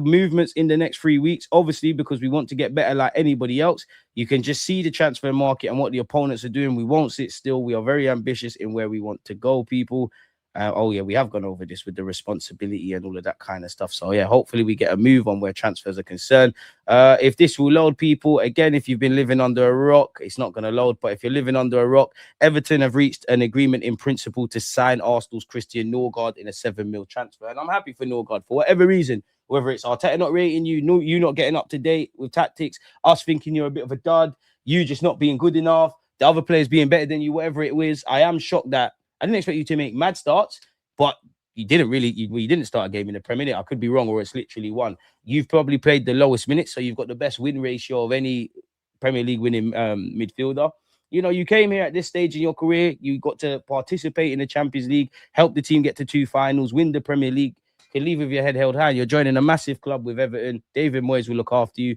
movements in the next 3 weeks, obviously, because we want to get better like anybody else. You can just see the transfer market and what the opponents are doing. We won't sit still. We are very ambitious in where we want to go, people. Oh yeah, we have gone over this with the responsibility and all of that kind of stuff. So yeah, hopefully we get a move on where transfers are concerned. If this will load, people, again, if you've been living under a rock, it's not going to load. But if you're living under a rock, Everton have reached an agreement in principle to sign Arsenal's Christian Nørgaard in a 7 mil transfer, and I'm happy for Norgaard for whatever reason. Whether it's Arteta not rating you, you not getting up to date with tactics, us thinking you're a bit of a dud, you just not being good enough, the other players being better than you, whatever it was. I am shocked that I didn't expect you to make mad starts, but you didn't really, you didn't start a game in the Premier League. I could be wrong, or it's literally one. You've probably played the lowest minutes, so you've got the best win ratio of any Premier League winning midfielder. You know, you came here at this stage in your career, you got to participate in the Champions League, help the team get to 2 finals, win the Premier League. You can leave with your head held high. You're joining a massive club with Everton. David Moyes will look after you.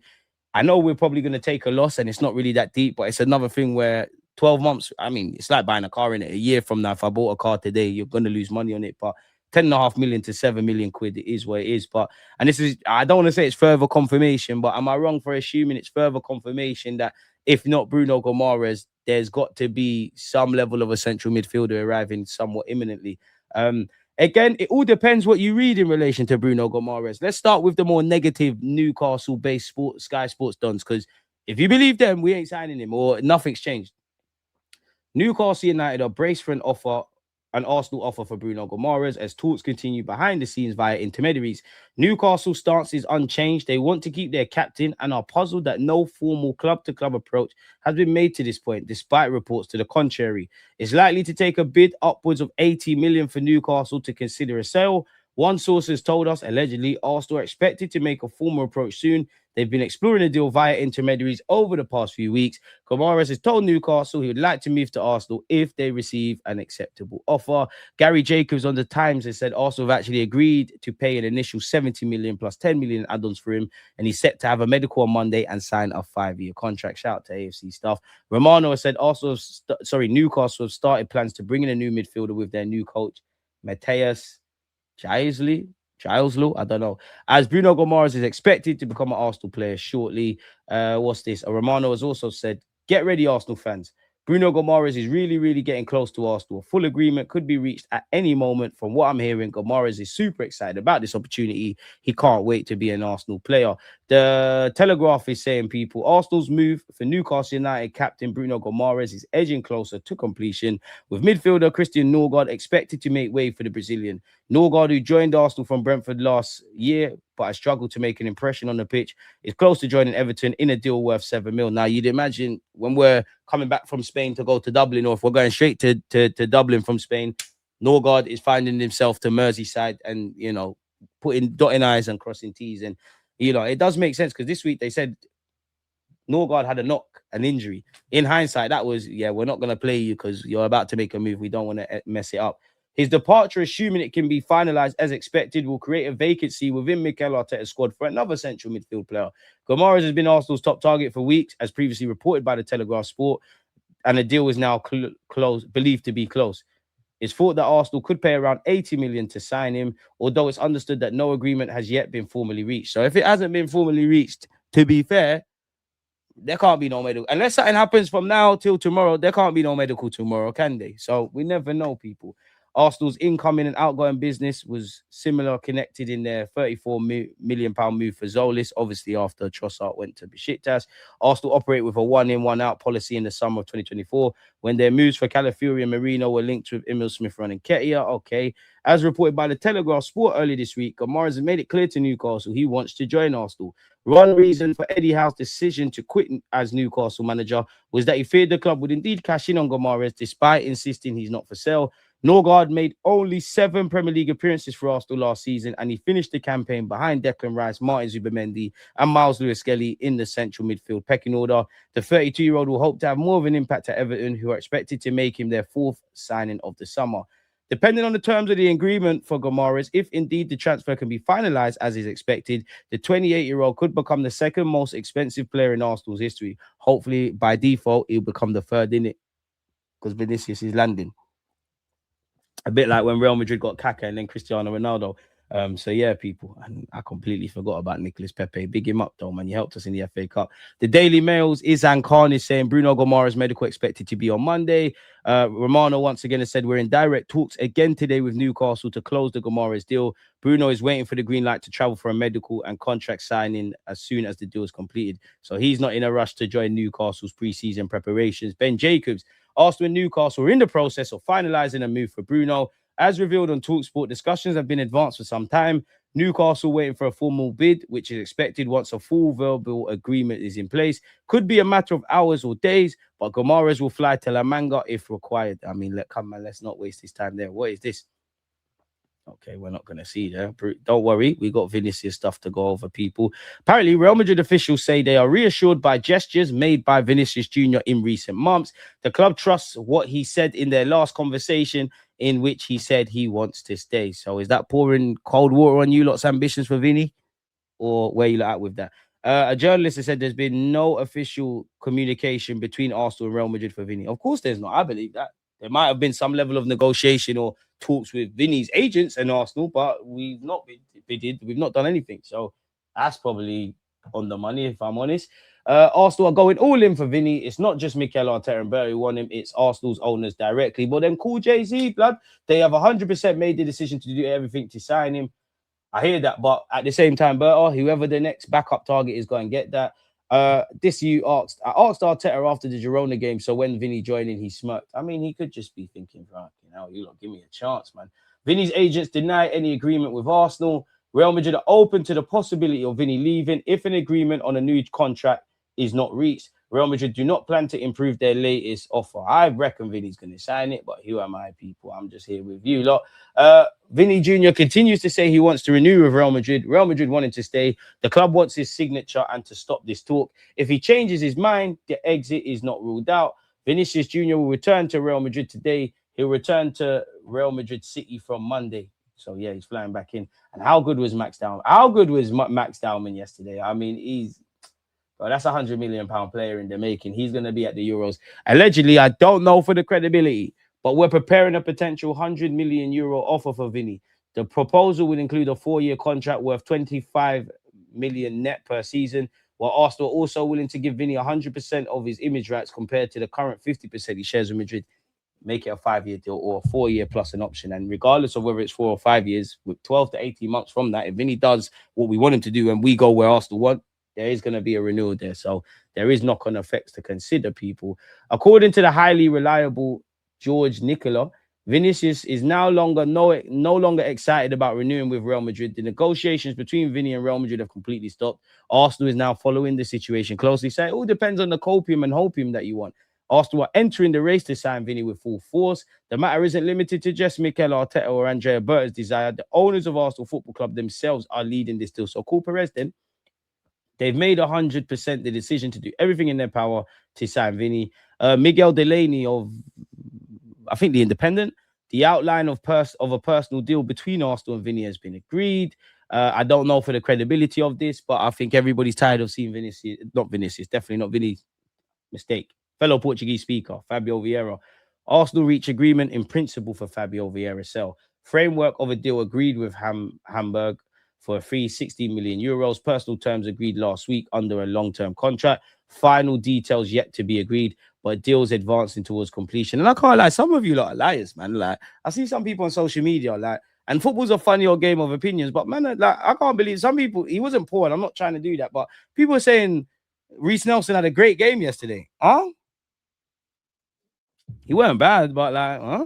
I know we're probably going to take a loss, and it's not really that deep, but it's another thing where 12 months, I mean, it's like buying a car in it. A year from now, if I bought a car today, you're going to lose money on it. But 10.5 million to 7 million quid, it is what it is. But, and this is, I don't want to say it's further confirmation, but am I wrong for assuming it's further confirmation that if not Bruno Guimaraes, there's got to be some level of a central midfielder arriving somewhat imminently? Again, it all depends what you read in relation to Bruno Guimaraes. Let's start with the more negative Newcastle-based Sky Sports dons, because if you believe them, we ain't signing him, or nothing's changed. Newcastle United are braced for an Arsenal offer for Bruno Guimaraes as talks continue behind the scenes via intermediaries. Newcastle's stance is unchanged. They want to keep their captain and are puzzled that no formal club-to-club approach has been made to this point, despite reports to the contrary. It's likely to take a bid upwards of 80 million for Newcastle to consider a sale. One source has told us, allegedly, Arsenal are expected to make a formal approach soon. They've been exploring a deal via intermediaries over the past few weeks. Guimaraes has told Newcastle he would like to move to Arsenal if they receive an acceptable offer. Gary Jacobs on The Times has said Arsenal have actually agreed to pay an initial 70 million plus 10 million add-ons for him, and he's set to have a medical on Monday and sign a 5-year contract. Shout out to AFC stuff. Romano has said Newcastle have started plans to bring in a new midfielder with their new coach, Matthias Giles, I don't know. As Bruno Guimaraes is expected to become an Arsenal player shortly. What's this? Romano has also said, get ready, Arsenal fans. Bruno Guimaraes is really, really getting close to Arsenal. A full agreement could be reached at any moment. From what I'm hearing, Guimaraes is super excited about this opportunity. He can't wait to be an Arsenal player. The Telegraph is saying, people, Arsenal's move for Newcastle United captain Bruno Guimaraes is edging closer to completion, with midfielder Christian Norgaard expected to make way for the Brazilian. Norgaard, who joined Arsenal from Brentford last year, but has struggled to make an impression on the pitch, is close to joining Everton in a deal worth 7 mil. Now, you'd imagine when we're coming back from Spain to go to Dublin, or if we're going straight to Dublin from Spain, Norgaard is finding himself to Merseyside and, you know, dotting I's and crossing T's. And, you know, it does make sense because this week they said Norgaard had a knock, an injury. In hindsight, that was, yeah, we're not going to play you because you're about to make a move. We don't want to mess it up. His departure, assuming it can be finalized as expected, will create a vacancy within Mikel Arteta's squad for another central midfield player. Guimaraes has been Arsenal's top target for weeks, as previously reported by the Telegraph Sport, and the deal is now believed to be close. It's thought that Arsenal could pay around 80 million to sign him, although it's understood that no agreement has yet been formally reached. So if it hasn't been formally reached, to be fair, there can't be no medical. Unless something happens from now till tomorrow, there can't be no medical tomorrow, can they? So we never know, people. Arsenal's incoming and outgoing business was similar, connected in their £34 million move for Zolis, obviously after Trossard went to Besiktas. Arsenal operate with a one-in, one-out policy in the summer of 2024, when their moves for Calafiori and Marino were linked with Emil Smith-Rowe and Nketiah. Okay. As reported by the Telegraph Sport earlier this week, Guimaraes has made it clear to Newcastle he wants to join Arsenal. One reason for Eddie Howe's decision to quit as Newcastle manager was that he feared the club would indeed cash in on Guimaraes, despite insisting he's not for sale. Norgaard made only 7 Premier League appearances for Arsenal last season, and he finished the campaign behind Declan Rice, Martin Zubimendi, and Miles Lewis-Skelly in the central midfield pecking order. The 32-year-old will hope to have more of an impact at Everton, who are expected to make him their 4th signing of the summer. Depending on the terms of the agreement for Guimaraes, if indeed the transfer can be finalized as is expected, the 28-year-old could become the 2nd most expensive player in Arsenal's history. Hopefully, by default, he'll become the 3rd in it, because Vinicius is landing. A bit like when Real Madrid got Kaká and then Cristiano Ronaldo. So yeah, people, and I completely forgot about Nicholas Pepe. Big him up though, man. You helped us in the FA Cup. The Daily Mail's Izan Khan is saying Bruno Guimaraes medical expected to be on Monday. Romano once again has said we're in direct talks again today with Newcastle to close the Guimaraes deal. Bruno is waiting for the green light to travel for a medical and contract signing as soon as the deal is completed. So he's not in a rush to join Newcastle's pre-season preparations. Ben Jacobs, Arsenal and Newcastle are in the process of finalising a move for Bruno. As revealed on TalkSport, discussions have been advanced for some time. Newcastle waiting for a formal bid, which is expected once a full verbal agreement is in place. Could be a matter of hours or days, but Guimaraes will fly to La Manga if required. I mean, come on, let's not waste his time there. What is this? Okay, we're not going to see there. Don't worry, we got Vinicius stuff to go over, people. Apparently, Real Madrid officials say they are reassured by gestures made by Vinicius Jr. in recent months. The club trusts what he said in their last conversation, in which he said he wants to stay. So is that pouring cold water on you lot's ambitions for Vinny? Or where you at with that? A journalist has said there's been no official communication between Arsenal and Real Madrid for Vinny. Of course there's not. I believe that. There might have been some level of negotiation or talks with Vinny's agents and Arsenal, but we've not we've not done anything. So that's probably on the money, if I'm honest. Arsenal are going all in for Vinny. It's not just Mikel Arteta and Berry who want him, it's Arsenal's owners directly. But then cool Jay-Z, blood, they have 100% made the decision to do everything to sign him. I hear that, but at the same time, Berto, whoever the next backup target is, going to get that. I asked Arteta after the Girona game, so when Vinny joined in, he smirked. I mean, he could just be thinking, right, you lot give me a chance, man. Vinny's agents deny any agreement with Arsenal. Real Madrid are open to the possibility of Vinny leaving if an agreement on a new contract is not reached. Real Madrid do not plan to improve their latest offer. I reckon Vinny's going to sign it, but who am I, people? I'm just here with you lot. Vinny Jr. continues to say he wants to renew with Real Madrid. Real Madrid wanting to stay. The club wants his signature and to stop this talk. If he changes his mind, the exit is not ruled out. Vinicius Jr. will return to Real Madrid today. He'll return to Real Madrid City from Monday. So, yeah, he's flying back in. And how good was Max Dowman? How good was Max Dowman yesterday? I mean, that's £100 million player in the making. He's going to be at the Euros. Allegedly, I don't know for the credibility, but we're preparing a potential €100 million offer for Vinny. The proposal would include a 4-year contract worth 25 million net per season, while Arsenal are also willing to give Vinny 100% of his image rights compared to the current 50% he shares with Madrid. Make it a 5-year deal or a 4-year plus an option. And regardless of whether it's 4 or 5 years, with 12 to 18 months from that, if Vinny does what we want him to do and we go where Arsenal want, there is going to be a renewal there. So there is knock-on effects to consider, people. According to the highly reliable George Nicola, Vinicius is no longer excited about renewing with Real Madrid. The negotiations between Vinny and Real Madrid have completely stopped. Arsenal is now following the situation closely, saying it all depends on the copium and hopium that you want. Arsenal are entering the race to sign Vinny with full force. The matter isn't limited to just Mikel Arteta or Andrea Berta's desire. The owners of Arsenal Football Club themselves are leading this deal. So call Perez then. They've made 100% the decision to do everything in their power to sign Vinny. Miguel Delaney of, I think, The Independent. The outline of a personal deal between Arsenal and Vinny has been agreed. I don't know for the credibility of this, but I think everybody's tired of seeing Vinicius. Not Vinicius, definitely not Vinny's mistake. Fellow Portuguese speaker, Fabio Vieira. Arsenal reach agreement in principle for Fabio Vieira sell. Framework of a deal agreed with Hamburg for a free €60 million. Personal terms agreed last week under a long-term contract. Final details yet to be agreed, but deals advancing towards completion. And I can't lie, some of you lot are liars, man. Like, I see some people on social media, like, and football's a funny old game of opinions, but man, like, I can't believe some people, he wasn't poor, and I'm not trying to do that, but people are saying Reece Nelson had a great game yesterday. Huh? He weren't bad, but like, huh?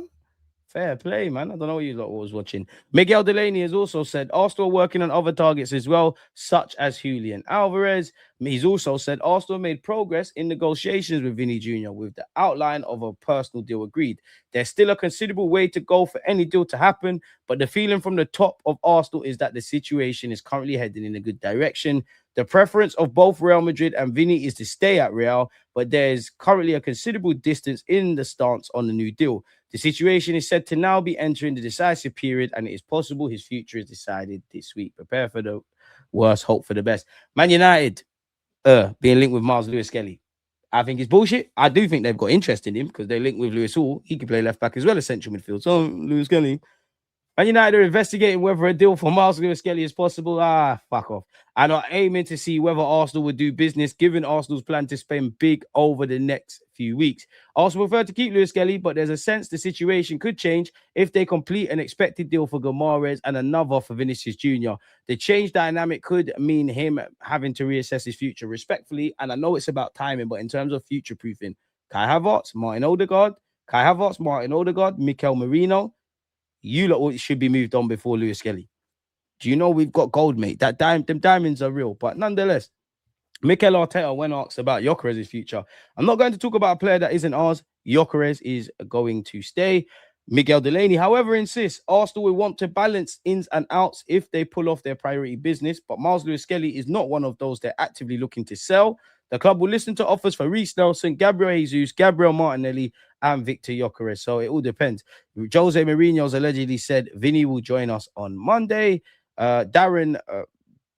Fair play, man. I don't know what you lot was watching. Miguel Delaney has also said Arsenal working on other targets as well, such as Julian Alvarez. He's also said Arsenal made progress in negotiations with Vinny Jr. with the outline of a personal deal agreed. There's still a considerable way to go for any deal to happen, but the feeling from the top of Arsenal is that the situation is currently heading in a good direction. The preference of both Real Madrid and Vinny is to stay at Real, but there's currently a considerable distance in the stance on the new deal. The situation is said to now be entering the decisive period, and it is possible his future is decided this week. Prepare for the worst, hope for the best. Man United being linked with Miles Lewis-Skelly. I think it's bullshit. I do think they've got interest in him because they're linked with Lewis Hall. He can play left back as well as central midfield. So Lewis-Skelly, Man United are investigating whether a deal for Miles Lewis-Skelly is possible. Fuck off. And are aiming to see whether Arsenal would do business, given Arsenal's plan to spend big over the next few weeks. Arsenal prefer to keep Lewis-Skelly, but there's a sense the situation could change if they complete an expected deal for Guimaraes and another for Vinicius Jr. The change dynamic could mean him having to reassess his future respectfully. And I know it's about timing, but in terms of future-proofing, Kai Havertz, Martin Odegaard, Mikel Merino, you lot should be moved on before Lewis-Skelly. Do you know we've got gold, mate? Them diamonds are real. But nonetheless, Mikel Arteta, when asked about Gyökeres' future, I'm not going to talk about a player that isn't ours. Gyökeres is going to stay. Miguel Delaney, however, insists Arsenal will want to balance ins and outs if they pull off their priority business. But Miles Lewis-Skelly is not one of those they're actively looking to sell. The club will listen to offers for Reece Nelson, Gabriel Jesus, Gabriel Martinelli, and Victor Gyökeres. So it all depends. Jose Mourinho's allegedly said Vinny will join us on Monday. Darren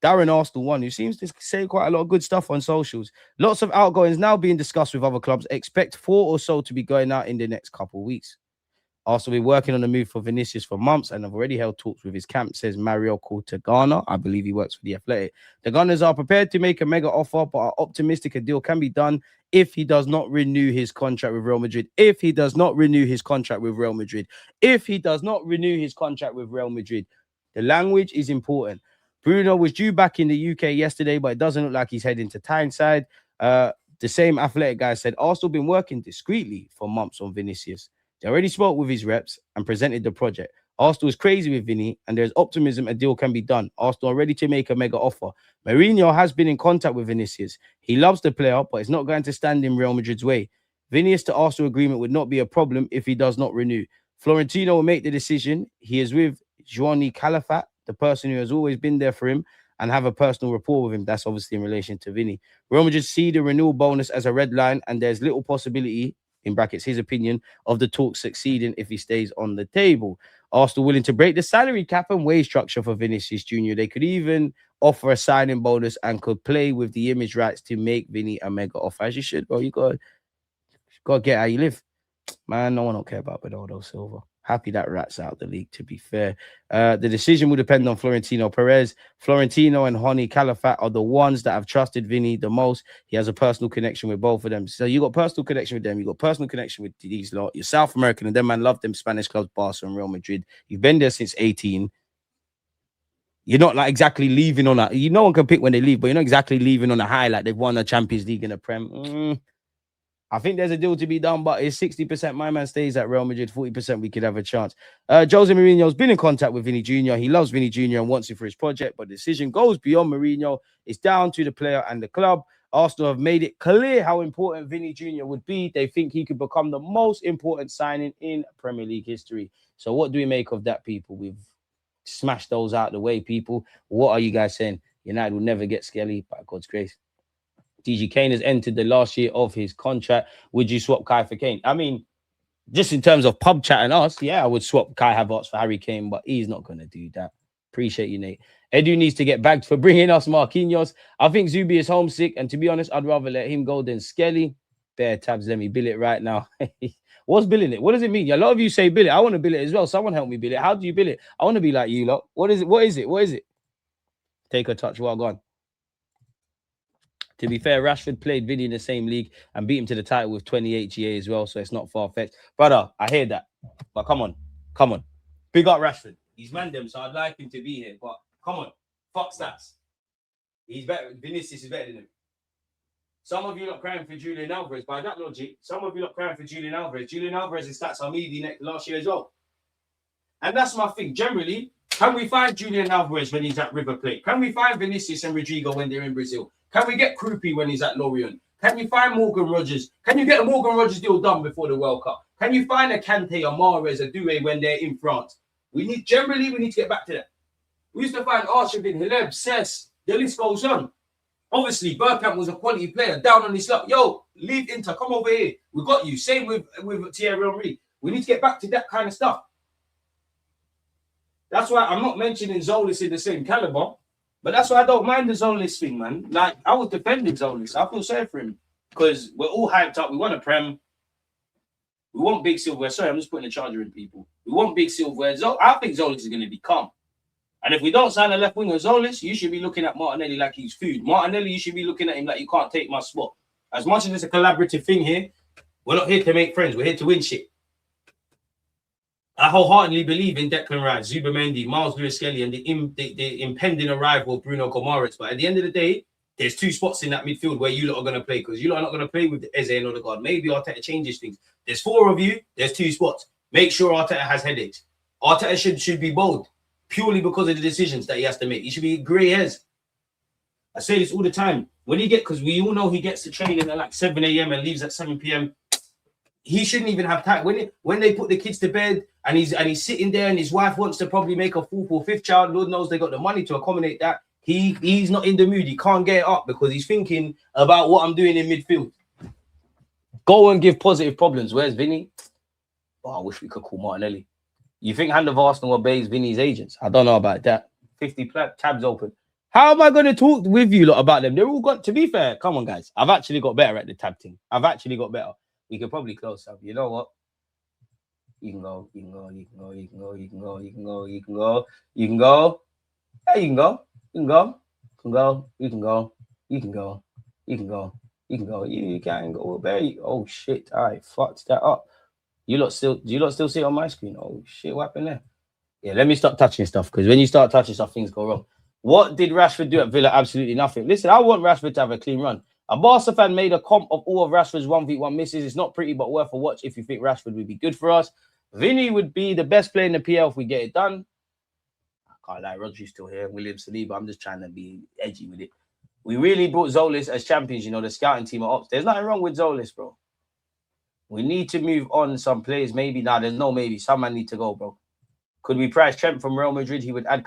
Arsenal one, who seems to say quite a lot of good stuff on socials. Lots of outgoings now being discussed with other clubs. Expect 4 or so to be going out in the next couple of weeks. Arsenal be working on the move for Vinicius for months and have already held talks with his camp, says Mario Cortegana. I believe he works for the Athletic. The Gunners are prepared to make a mega offer, but are optimistic a deal can be done if he does not renew his contract with Real Madrid. If he does not renew his contract with Real Madrid. If he does not renew his contract with Real Madrid. The language is important. Bruno was due back in the UK yesterday, but it doesn't look like he's heading to Tyneside. The same Athletic guy said Arsenal been working discreetly for months on Vinicius. They already spoke with his reps and presented the project. Arsenal is crazy with Vinny, and there's optimism a deal can be done. Arsenal are ready to make a mega offer. Mourinho has been in contact with Vinicius. He loves the player, but it's not going to stand in Real Madrid's way. Vinicius to Arsenal agreement would not be a problem if he does not renew. Florentino will make the decision. He is with Johnny Calafat, the person who has always been there for him and have a personal rapport with him. That's obviously in relation to Vinny. Real Madrid see the renewal bonus as a red line, and there's little possibility, in brackets, his opinion, of the talks succeeding if he stays on the table. Arsenal willing to break the salary cap and wage structure for Vinicius Jr. They could even offer a signing bonus and could play with the image rights to make Vinny a mega offer. As you should, bro. You got to get how you live. Man, no one don't care about Bernardo Silva. Happy that rat's out the league, to be fair. The decision will depend on Florentino Perez. Florentino and Johnny Calafat are the ones that have trusted Vinny the most. He has a personal connection with both of them. So you got personal connection with them. You got personal connection with these lot. You're South American, and them man love them Spanish clubs, Barca and Real Madrid. You've been there since 18. You're not like exactly leaving on a... No one can pick when they leave, but you're not exactly leaving on a high like they've won the Champions League in the Prem. I think there's a deal to be done, but it's 60% my man stays at Real Madrid, 40% we could have a chance. Jose Mourinho's been in contact with Vinny Jr. He loves Vinny Jr. and wants it for his project, but the decision goes beyond Mourinho. It's down to the player and the club. Arsenal have made it clear how important Vinny Jr. would be. They think he could become the most important signing in Premier League history. So what do we make of that, people? We've smashed those out of the way, people. What are you guys saying? United will never get Skelly, by God's grace. DG Kane has entered the last year of his contract. Would you swap Kai for Kane? I mean, just in terms of pub chat and us, yeah, I would swap Kai Havertz for Harry Kane, but he's not going to do that. Appreciate you, Nate. Edu needs to get bagged for bringing us Marquinhos. I think Zubi is homesick, and to be honest, I'd rather let him go than Skelly. Bare tabs, let me bill it right now. What's billing it? What does it mean? A lot of you say bill it. I want to bill it as well. Someone help me bill it. How do you bill it? I want to be like you lot. What is it? What is it? What is it? Take a touch. Well gone. To be fair, Rashford played Vinny in the same league and beat him to the title with 28 GA as well, so it's not far-fetched. Brother, I hear that. But come on. Big up Rashford. He's man them, so I'd like him to be here. But come on. Fuck stats. He's better. Vinicius is better than him. Some of you not crying for Julian Alvarez. By that logic, some of you not crying for Julian Alvarez. Julian Alvarez's stats are meaty last year as well. And that's my thing. Generally, can we find Julian Alvarez when he's at River Plate? Can we find Vinicius and Rodrigo when they're in Brazil? Can we get Krupi when he's at Lorient? Can you find Morgan Rogers? Can you get a Morgan Rogers deal done before the World Cup? Can you find a Kante, a Mahrez, a Doué when they're in France? We need to get back to that. We used to find Arshavin, Hileb, Cess, the list goes on. Obviously, Bergkamp was a quality player, down on his luck. Yo, leave Inter, come over here. We got you. Same with Thierry Henry. We need to get back to that kind of stuff. That's why I'm not mentioning Zolis in the same caliber. But that's why I don't mind the Zolis thing, man. Like, I was defending Zolis. I feel sorry for him because we're all hyped up. We won a Prem. We want big silverware. Sorry, I'm just putting the charger in, people. We want big silverware. I think Zolis is going to be calm. And if we don't sign a left winger, Zolis, you should be looking at Martinelli like he's food. Martinelli, you should be looking at him like you can't take my spot. As much as it's a collaborative thing here, we're not here to make friends. We're here to win shit. I wholeheartedly believe in Declan Rice, Zubamendi, Miles Lewis-Skelly, and the impending arrival of Bruno Guimaraes. But at the end of the day, there's 2 spots in that midfield where you lot are going to play, because you lot are not going to play with Eze and Norgaard. Maybe Arteta changes things. There's 4 of you. There's 2 spots. Make sure Arteta has headaches. Arteta should be bold purely because of the decisions that he has to make. He should be grey hairs. I say this all the time. Because we all know he gets to training at like 7 a.m. and leaves at 7 p.m. He shouldn't even have time. When they put the kids to bed and he's sitting there and his wife wants to probably make a 4th or 5th child, Lord knows they got the money to accommodate that. He's not in the mood. He can't get it up because he's thinking about what I'm doing in midfield. Go and give positive problems. Where's Vinny? Oh, I wish we could call Martinelli. You think Hand of Arsenal obeys Vinny's agents? I don't know about that. 50 tabs open. How am I going to talk with you lot about them? They're all got, to be fair, come on, guys. I've actually got better at the tab thing. I've actually got better. We could probably close up. You know what? You can go. You can go. You can go. You can go. You can go. You can go. You can go. You can go. Yeah, you can go. You can go. You can go. You can go. You can go. You can go. You can go. You can go. Barry. Oh shit! I fucked that up. Do you lot still see it on my screen? Oh shit! What happened there? Yeah, let me stop touching stuff, because when you start touching stuff, things go wrong. What did Rashford do at Villa? Absolutely nothing. Listen, I want Rashford to have a clean run. A Barca fan made a comp of all of Rashford's 1v1 misses. It's not pretty, but worth a watch if you think Rashford would be good for us. Vinny would be the best player in the PL if we get it done. I can't lie, Rodri's still here. William Saliba, I'm just trying to be edgy with it. We really brought Zolis as champions, you know, the scouting team at Ops. There's nothing wrong with Zolis, bro. We need to move on some players. Maybe. Nah, there's no maybe. Some man need to go, bro. Could we price Trent from Real Madrid? He would add